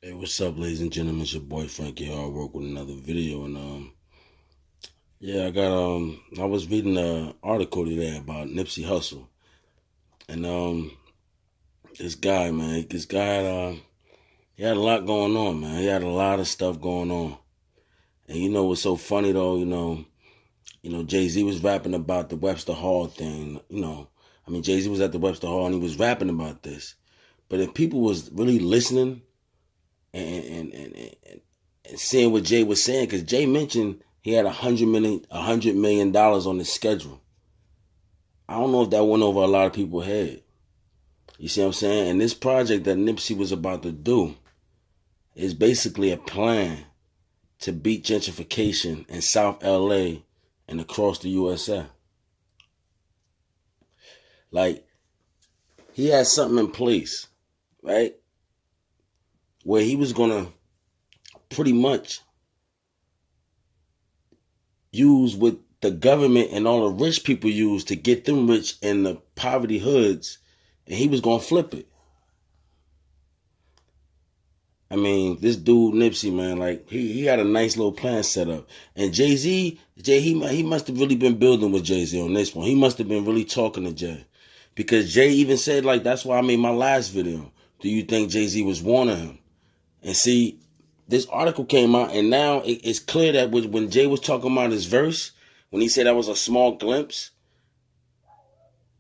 Hey, what's up, ladies and gentlemen? It's your boy Frankiehardworkshow with another video, and yeah, I was reading an article today about Nipsey Hussle, and this guy he had a lot going on, man. He had a lot of stuff going on, and you know what's so funny though? Jay-Z was rapping about the Webster Hall thing. Jay-Z was at the Webster Hall and he was rapping about this, but if people was really listening and seeing what Jay was saying, because Jay mentioned he had $100 million on his schedule. I don't know if that went over a lot of people's head. You see what I'm saying? And this project that Nipsey was about to do is basically a plan to beat gentrification in South LA and across the USA. Like, he had something in place, right? Where he was gonna pretty much use what the government and all the rich people use to get them rich in the poverty hoods, and he was gonna flip it. I mean, this dude Nipsey, man, like he had a nice little plan set up. And Jay, he must have really been building with Jay-Z on this one. He must have been really talking to Jay, because Jay even said, like, that's why I made my last video. Do you think Jay-Z was warning him? And see, this article came out, and now it's clear that when Jay was talking about his verse, when he said that was a small glimpse,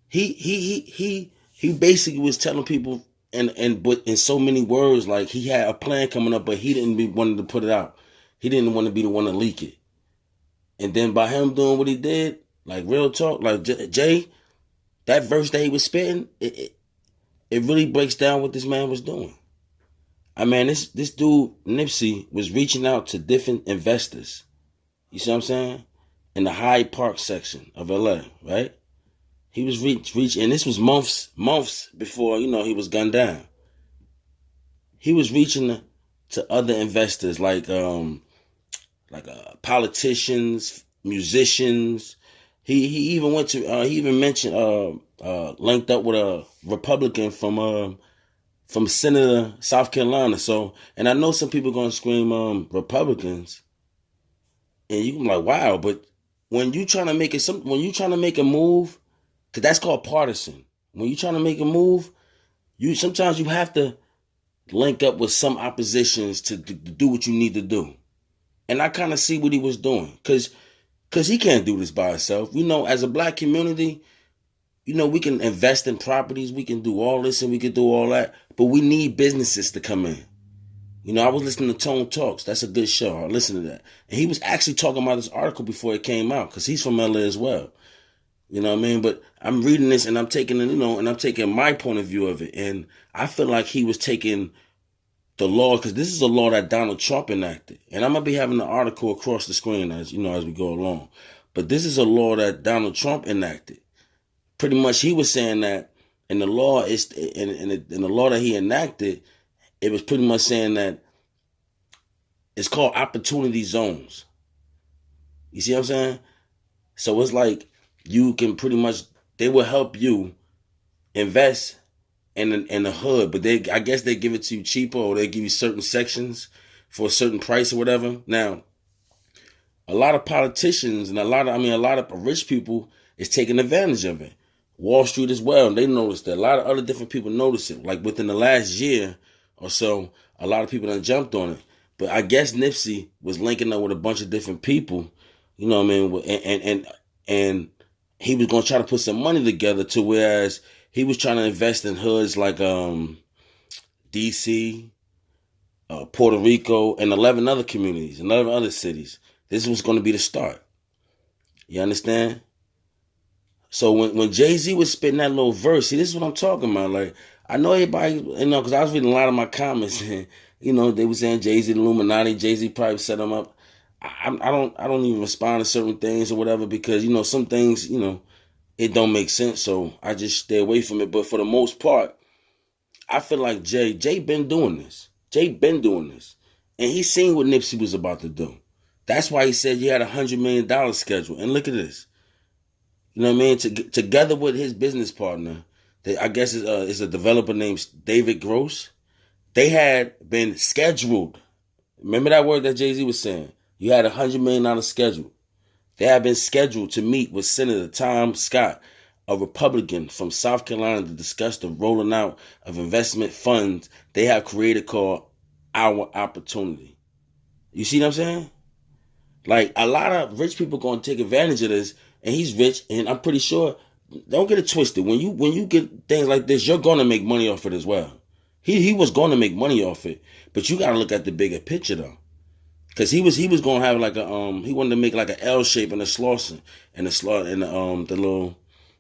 he basically was telling people but in so many words, like he had a plan coming up, but he didn't wanting to put it out. He didn't want to be the one to leak it. And then by him doing what he did, like real talk, like Jay, that verse that he was spitting, it really breaks down what this man was doing. I mean, this dude, Nipsey, was reaching out to different investors. You see what I'm saying? In the Hyde Park section of LA, right? He was reaching, and this was months before, he was gunned down. He was reaching to other investors like politicians, musicians. He even went to, he even mentioned, linked up with a Republican from Senator South Carolina. So, and I know some people gonna scream Republicans, and you can be like, wow, but when you trying to make a move, because that's called partisan. When you trying to make a move, sometimes you have to link up with some oppositions to do what you need to do. And I kind of see what he was doing, because he can't do this by himself. As a black community, we can invest in properties, we can do all this and we can do all that, but we need businesses to come in. I was listening to Tone Talks. That's a good show. I listened to that. And he was actually talking about this article before it came out, because he's from LA as well. You know what I mean? But I'm reading this and I'm taking it, and I'm taking my point of view of it. And I feel like he was taking the law, because this is a law that Donald Trump enacted. And I'm going to be having the article across the screen as we go along. But this is a law that Donald Trump enacted. Pretty much he was saying that in the law, in the law that he enacted, it was pretty much saying that it's called opportunity zones. You see what I'm saying? So it's like you can they will help you invest in the hood, but I guess they give it to you cheaper, or they give you certain sections for a certain price or whatever. Now, a lot of politicians and a lot of rich people is taking advantage of it. Wall Street as well, they noticed that. A lot of other different people noticed it. Like within the last year or so, a lot of people done jumped on it. But I guess Nipsey was linking up with a bunch of different people, you know what I mean? And he was gonna try to put some money together, to whereas he was trying to invest in hoods like DC, Puerto Rico, and 11 other communities, 11 other cities. This was going to be the start. You understand? So when Jay-Z was spitting that little verse, see, this is what I'm talking about. Like, I know everybody, because I was reading a lot of my comments, and, they were saying Jay-Z the Illuminati, Jay-Z probably set him up. I don't even respond to certain things or whatever, because, some things, it don't make sense. So I just stay away from it. But for the most part, I feel like Jay been doing this. Jay been doing this. And he seen what Nipsey was about to do. That's why he said you had $100 million schedule. And look at this. You know what I mean? Together with his business partner, I guess is a developer named David Gross. They had been scheduled. Remember that word that Jay-Z was saying? You had $100 million scheduled. They had been scheduled to meet with Senator Tom Scott, a Republican from South Carolina, to discuss the rolling out of investment funds they have created called Our Opportunity. You see what I'm saying? Like, a lot of rich people going to take advantage of this, and he's rich, and I'm pretty sure, don't get it twisted. When you get things like this, you're going to make money off it as well. He was going to make money off it, but you got to look at the bigger picture though. Cause he was gonna have like a he wanted to make like an L shape in the Slauson and the little,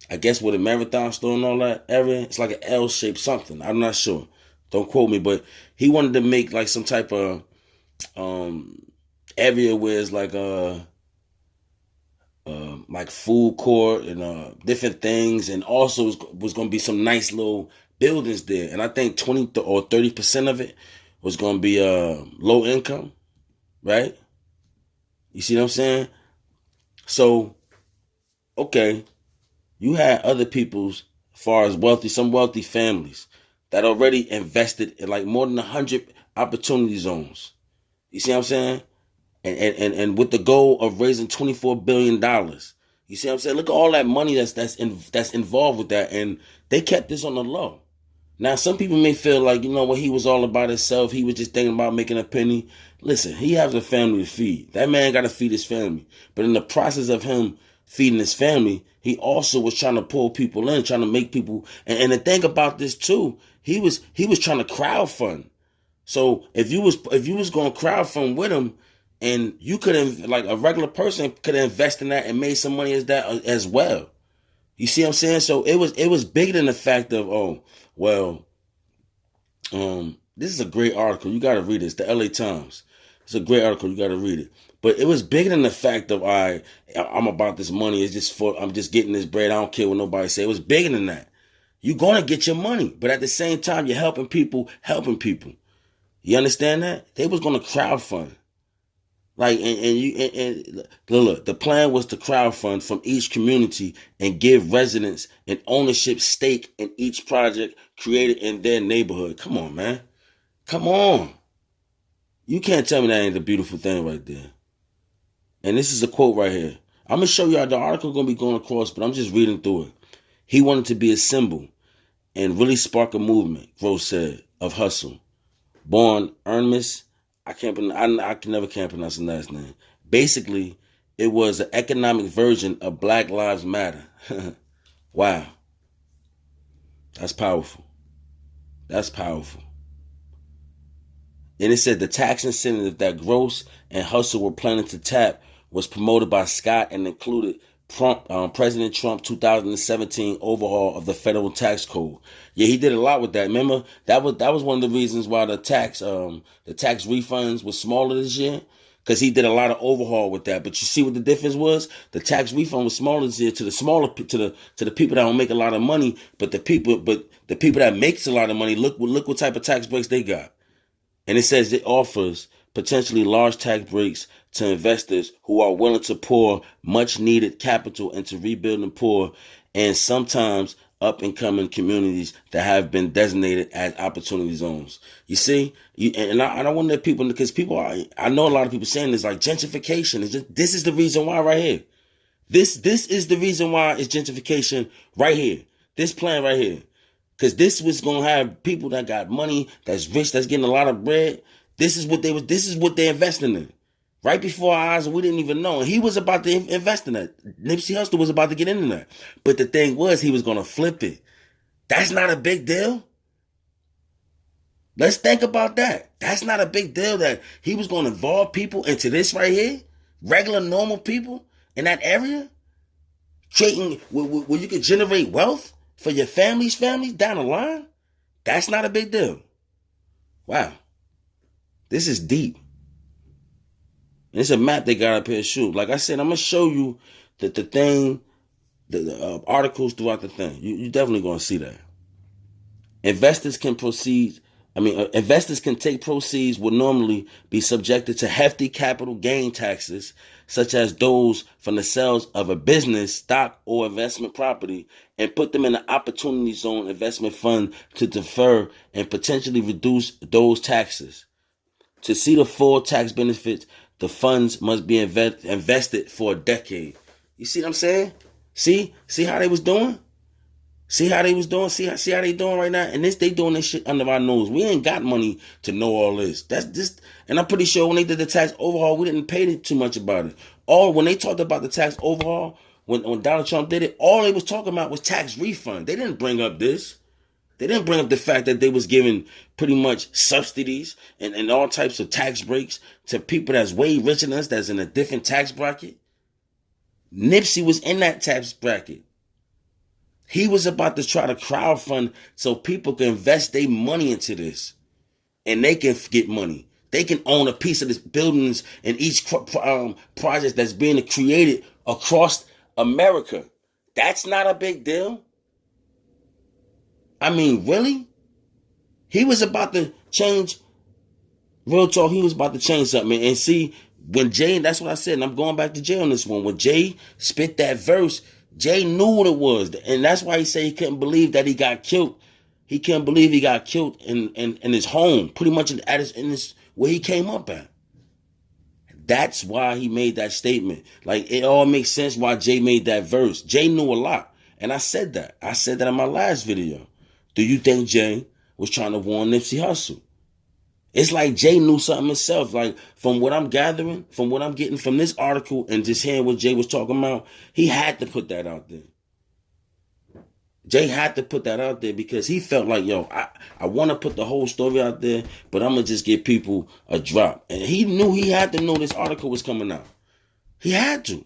I guess with a marathon store and all that area, it's like an L shape something. I'm not sure. Don't quote me, but he wanted to make like some type of area where it's like food court and different things, and also was gonna be some nice little buildings there. And I think 20 or 30% of it was gonna be low income. Right? You see what I'm saying? So, okay, you had other people's, as far as some wealthy families that already invested in like more than 100 opportunity zones. You see what I'm saying? And with the goal of raising $24 billion. You see what I'm saying? Look at all that money that's involved with that. And they kept this on the low. Now, some people may feel like, you know what, he was all about himself. He was just thinking about making a penny. Listen, he has a family to feed. That man got to feed his family. But in the process of him feeding his family, he also was trying to pull people in, trying to make people. And the thing about this too, he was trying to crowdfund. So if you was going to crowdfund with him, and you could, like a regular person could invest in that and made some money as well. You see what I'm saying? So it was bigger than the fact of, oh, well, this is a great article. You got to read it. It's the LA Times. It's a great article. You got to read it. But it was bigger than the fact of, I'm about this money. I'm just getting this bread. I don't care what nobody say. It was bigger than that. You're going to get your money. But at the same time, you're helping people. You understand that? They was going to crowdfund. Like, and look, the plan was to crowdfund from each community and give residents an ownership stake in each project created in their neighborhood. Come on, man. Come on. You can't tell me that ain't a beautiful thing right there. And this is a quote right here. I'm going to show y'all the article going to be going across, but I'm just reading through it. He wanted to be a symbol and really spark a movement, Gross said, of Hussle. Born Ernest, I can't pronounce his last name. Basically, it was an economic version of Black Lives Matter. Wow. That's powerful. That's powerful. And it said the tax incentive that Gross and Hussle were planning to tap was promoted by Scott and included President Trump 2017 overhaul of the federal tax code. Yeah, he did a lot with that. Remember, that was one of the reasons why the tax refunds were smaller this year, because he did a lot of overhaul with that. But you see what the difference was? The tax refund was smaller this year to the people that don't make a lot of money, but the people that makes a lot of money, look what type of tax breaks they got. And it says it offers potentially large tax breaks to investors who are willing to pour much needed capital into rebuilding poor and sometimes up and coming communities that have been designated as opportunity zones. You see, and I wonder if people, because I know a lot of people saying this, like gentrification this is the reason why right here. This is the reason why it's gentrification right here. This plan right here. Because this was going to have people that got money, that's rich, that's getting a lot of bread. This is what they're investing in. Right before our eyes, we didn't even know. And he was about to invest in that. Nipsey Hussle was about to get into that. But the thing was, he was going to flip it. That's not a big deal. Let's think about that. That's not a big deal that he was going to involve people into this right here. Regular, normal people in that area. Creating where you can generate wealth for your families down the line. That's not a big deal. Wow. This is deep. And it's a map they got up here. Shoot, like I said, I'm gonna show you the articles throughout the thing. You definitely gonna see that. Investors can proceed Investors can take proceeds would normally be subjected to hefty capital gain taxes, such as those from the sales of a business, stock, or investment property, and put them in an opportunity zone investment fund to defer and potentially reduce those taxes. To see the full tax benefits, the funds must be invested for a decade. You see what I'm saying? See how they was doing? See how they was doing? See how they doing right now? And they doing this shit under our nose. We ain't got money to know all this. That's just, and I'm pretty sure when they did the tax overhaul, we didn't pay too much about it. Or when they talked about the tax overhaul, when Donald Trump did it, all they was talking about was tax refund. They didn't bring up this. They didn't bring up the fact that they was giving pretty much subsidies and all types of tax breaks to people that's way richer than us, that's in a different tax bracket. Nipsey was in that tax bracket. He was about to try to crowdfund so people can invest their money into this. And they can get money. They can own a piece of this buildings in each project that's being created across America. That's not a big deal. Really? He was about to change. Real talk, he was about to change something. And see, when Jay, that's what I said, and I'm going back to Jay on this one. When Jay spit that verse, Jay knew what it was. And that's why he said he couldn't believe that he got killed. He couldn't believe he got killed in his home, pretty much in where he came up at. That's why he made that statement. Like, it all makes sense why Jay made that verse. Jay knew a lot. And I said that. I said that in my last video. Do you think Jay was trying to warn Nipsey Hussle? It's like Jay knew something himself. Like, from what I'm gathering, from what I'm getting from this article and just hearing what Jay was talking about, he had to put that out there. Jay had to put that out there because he felt like, yo, I want to put the whole story out there, but I'm going to just give people a drop. And he knew he had to know this article was coming out. He had to.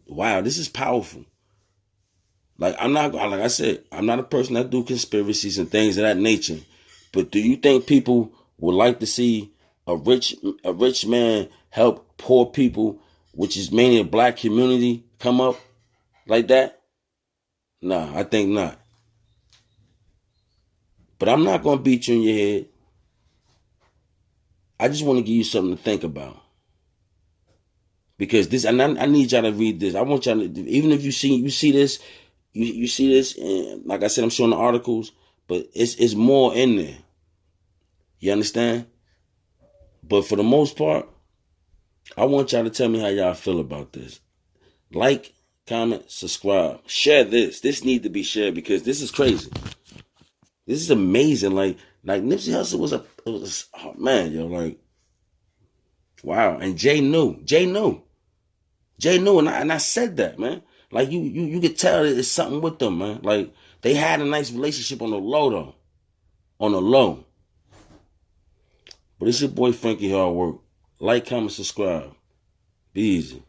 Wow, this is powerful. Like I said, I'm not a person that do conspiracies and things of that nature. But do you think people would like to see a rich man help poor people, which is mainly a black community, come up like that? Nah, I think not. But I'm not going to beat you in your head. I just want to give you something to think about. Because this, and I need y'all to read this. I want y'all to, even if you see this, you see this, and like I said, I'm showing the articles, but it's more in there. You understand? But for the most part, I want y'all to tell me how y'all feel about this. Like, comment, subscribe, share this. This needs to be shared because this is crazy. This is amazing. Like Nipsey Hussle was oh man, yo, like, wow. And Jay knew, and I said that, man. Like, you could tell that there's something with them, man. Like, they had a nice relationship on the low, though. On the low. But it's your boy Frankie Hard Work. Like, comment, subscribe. Be easy.